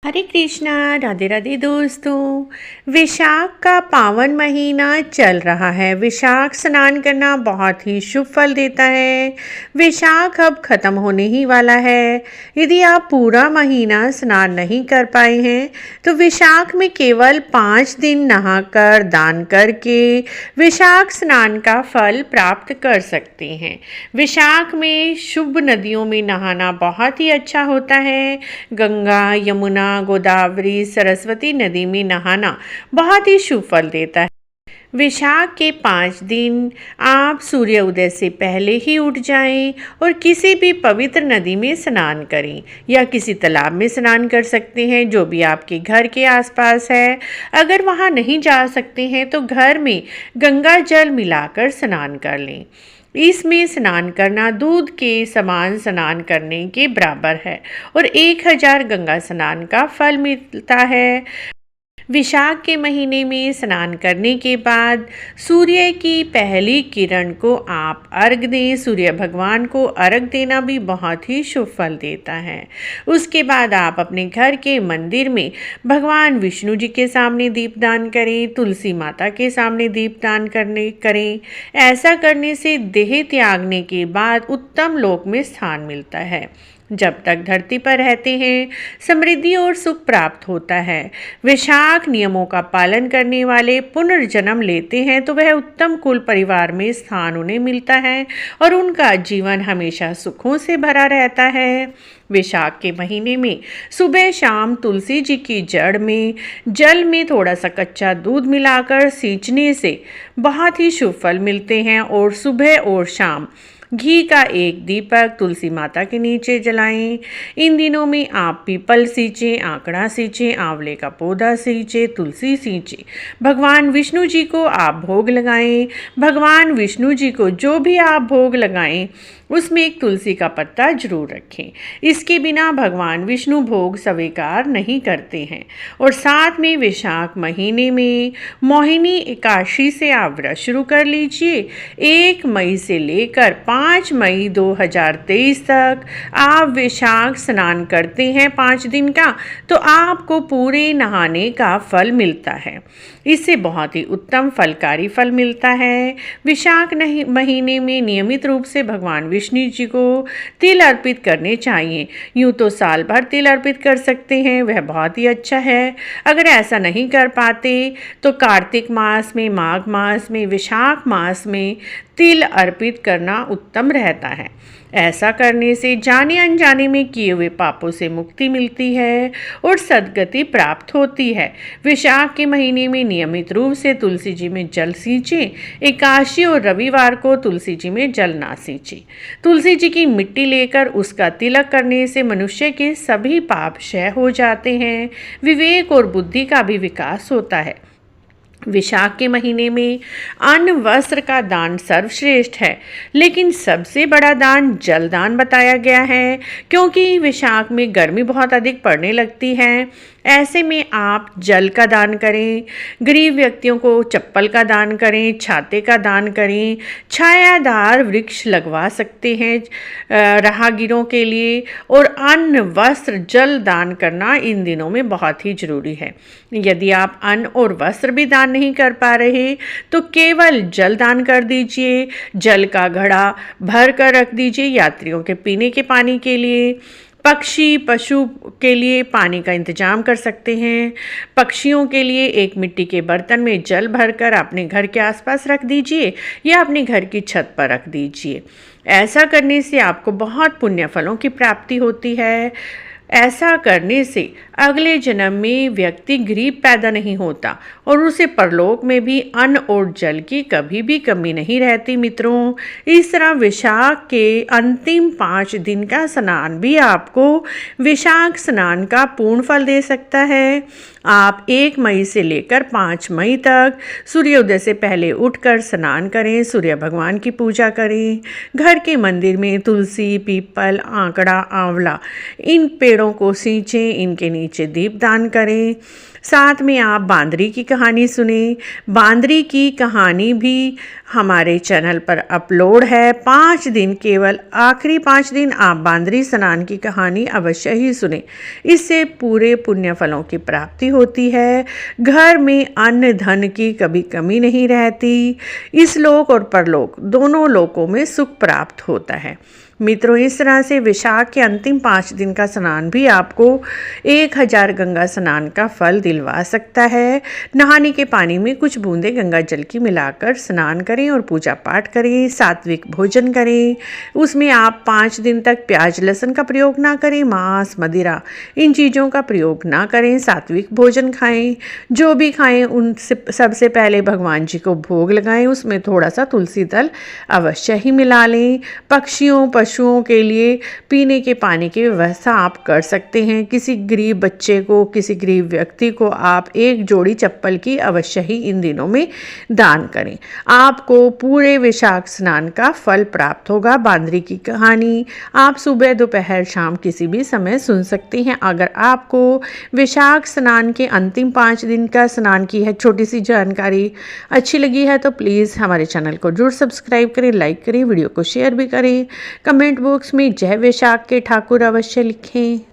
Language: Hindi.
हरे कृष्णा। राधे राधे दोस्तों। विशाख का पावन महीना चल रहा है। विशाख स्नान करना बहुत ही शुभ फल देता है। विशाख अब खत्म होने ही वाला है। यदि आप पूरा महीना स्नान नहीं कर पाए हैं तो विशाख में केवल 5 दिन नहाकर दान करके विशाख स्नान का फल प्राप्त कर सकते हैं। विशाख में शुभ नदियों में नहाना बहुत ही अच्छा होता है। गंगा, यमुना, गोदावरी, सरस्वती नदी में नहाना बहुत ही शुभ फल देता है। विशाख के 5 दिन आप सूर्य उदय से पहले ही उठ जाएं और किसी भी पवित्र नदी में स्नान करें या किसी तालाब में स्नान कर सकते हैं जो भी आपके घर के आसपास है। अगर वहाँ नहीं जा सकते हैं तो घर में गंगा जल मिलाकर स्नान कर लें। इसमें स्नान करना दूध के समान स्नान करने के बराबर है और 1000 गंगा स्नान का फल मिलता है। विशाख के महीने में स्नान करने के बाद सूर्य की पहली किरण को आप अर्घ दें। सूर्य भगवान को अर्घ देना भी बहुत ही शुभ फल देता है। उसके बाद आप अपने घर के मंदिर में भगवान विष्णु जी के सामने दीपदान करें, तुलसी माता के सामने दीपदान करें। ऐसा करने से देह त्यागने के बाद उत्तम लोक में स्थान मिलता है। जब तक धरती पर रहते हैं समृद्धि और सुख प्राप्त होता है। विशाख नियमों का पालन करने वाले पुनर्जन्म लेते हैं तो वह उत्तम कुल परिवार में स्थान उन्हें मिलता है और उनका जीवन हमेशा सुखों से भरा रहता है। विशाख के महीने में सुबह शाम तुलसी जी की जड़ में जल में थोड़ा सा कच्चा दूध मिलाकर सींचने से बहुत ही शुभ फल मिलते हैं और सुबह और शाम घी का एक दीपक तुलसी माता के नीचे जलाएं। इन दिनों में आप पीपल सींचें, आंकड़ा सींचें, आंवले का पौधा सींचें, तुलसी सींचें। भगवान विष्णु जी को आप भोग लगाएं। भगवान विष्णु जी को जो भी आप भोग लगाएं उसमें एक तुलसी का पत्ता जरूर रखें। इसके बिना भगवान विष्णु भोग स्वीकार नहीं करते हैं। और साथ में विशाख महीने में मोहिनी एकादशी से आप व्रत शुरू कर लीजिए। 1 मई से लेकर 5 मई 2023 तक आप विशाख स्नान करते हैं 5 दिन का तो आपको पूरे नहाने का फल मिलता है। इससे बहुत ही उत्तम फलकारी फल मिलता है। विशाख महीने में नियमित रूप से भगवान विष्णु जी को तिल अर्पित करने चाहिए। यूँ तो साल भर तिल अर्पित कर सकते हैं, वह बहुत ही अच्छा है। अगर ऐसा नहीं कर पाते तो कार्तिक मास में, माघ मास में, विशाख मास में तिल अर्पित करना उत्तम रहता है। ऐसा करने से जाने अनजाने में किए हुए पापों से मुक्ति मिलती है और सद्गति प्राप्त होती है। विशाख के महीने में नियमित रूप से तुलसी जी में जल सींचें। एकादशी और रविवार को तुलसी जी में जल ना सींचें। तुलसी जी की मिट्टी लेकर उसका तिलक करने से मनुष्य के सभी पाप क्षय हो जाते हैं। विवेक और बुद्धि का भी विकास होता है। विशाख के महीने में अन्न वस्त्र का दान सर्वश्रेष्ठ है, लेकिन सबसे बड़ा दान जल दान बताया गया है क्योंकि विशाख में गर्मी बहुत अधिक पड़ने लगती है। ऐसे में आप जल का दान करें, गरीब व्यक्तियों को चप्पल का दान करें, छाते का दान करें, छायादार वृक्ष लगवा सकते हैं राहगीरों के लिए। और अन्न वस्त्र जल दान करना इन दिनों में बहुत ही जरूरी है। यदि आप अन्न और वस्त्र भी दान नहीं कर पा रहे तो केवल जल दान कर दीजिए। जल का घड़ा भर कर रख दीजिए यात्रियों के पीने के पानी के लिए। पक्षी पशु के लिए पानी का इंतजाम कर सकते हैं। पक्षियों के लिए एक मिट्टी के बर्तन में जल भरकर अपने घर के आसपास रख दीजिए या अपने घर की छत पर रख दीजिए। ऐसा करने से आपको बहुत पुण्य फलों की प्राप्ति होती है। ऐसा करने से अगले जन्म में व्यक्ति गरीब पैदा नहीं होता और उसे परलोक में भी अन्न और जल की कभी भी कमी नहीं रहती। मित्रों, इस तरह विशाख के अंतिम 5 दिन का स्नान भी आपको विशाख स्नान का पूर्ण फल दे सकता है। आप 1 मई से लेकर 5 मई तक सूर्योदय से पहले उठकर स्नान करें, सूर्य भगवान की पूजा करें। घर के मंदिर में तुलसी, पीपल, आंकड़ा, आंवला इन पेड़ों को सींचें, इनके नीचे दीपदान करें। साथ में आप बांदरी की कहानी सुने। बांदरी की कहानी भी हमारे चैनल पर अपलोड है। 5 दिन, केवल आखिरी 5 दिन आप बांदरी स्नान की कहानी अवश्य ही सुने। इससे पूरे पुण्य फलों की प्राप्ति होती है। घर में अन्न धन की कभी कमी नहीं रहती। इस लोक और परलोक दोनों लोकों में सुख प्राप्त होता है। मित्रों, इस तरह से विशाख के अंतिम 5 दिन का स्नान भी आपको 1000 गंगा स्नान का फल दिलवा सकता है। नहाने के पानी में कुछ बूंदें गंगा जल की मिलाकर स्नान करें और पूजा पाठ करें, सात्विक भोजन करें। उसमें आप 5 दिन तक प्याज लहसुन का प्रयोग ना करें, मांस मदिरा इन चीज़ों का प्रयोग ना करें, सात्विक भोजन खाएं। जो भी खाएं उन सबसे पहले भगवान जी को भोग लगाएं, उसमें थोड़ा सा तुलसी दल अवश्य ही मिला लें। पक्षियों पशुओं के लिए पीने के पानी की व्यवस्था आप कर सकते हैं। किसी गरीब बच्चे को, किसी गरीब व्यक्ति को आप 1 जोड़ी चप्पल की अवश्य ही इन दिनों में दान करें। आपको पूरे विशाख स्नान का फल प्राप्त होगा। बांदरी की कहानी आप सुबह, दोपहर, शाम किसी भी समय सुन सकते हैं। अगर आपको विशाख स्नान के अंतिम 5 दिन का स्नान की है छोटी सी जानकारी अच्छी लगी है तो प्लीज़ हमारे चैनल को जरूर सब्सक्राइब करें, लाइक करें, वीडियो को शेयर भी करें। कमेंट बॉक्स में जय वैशाख के ठाकुर अवश्य लिखें।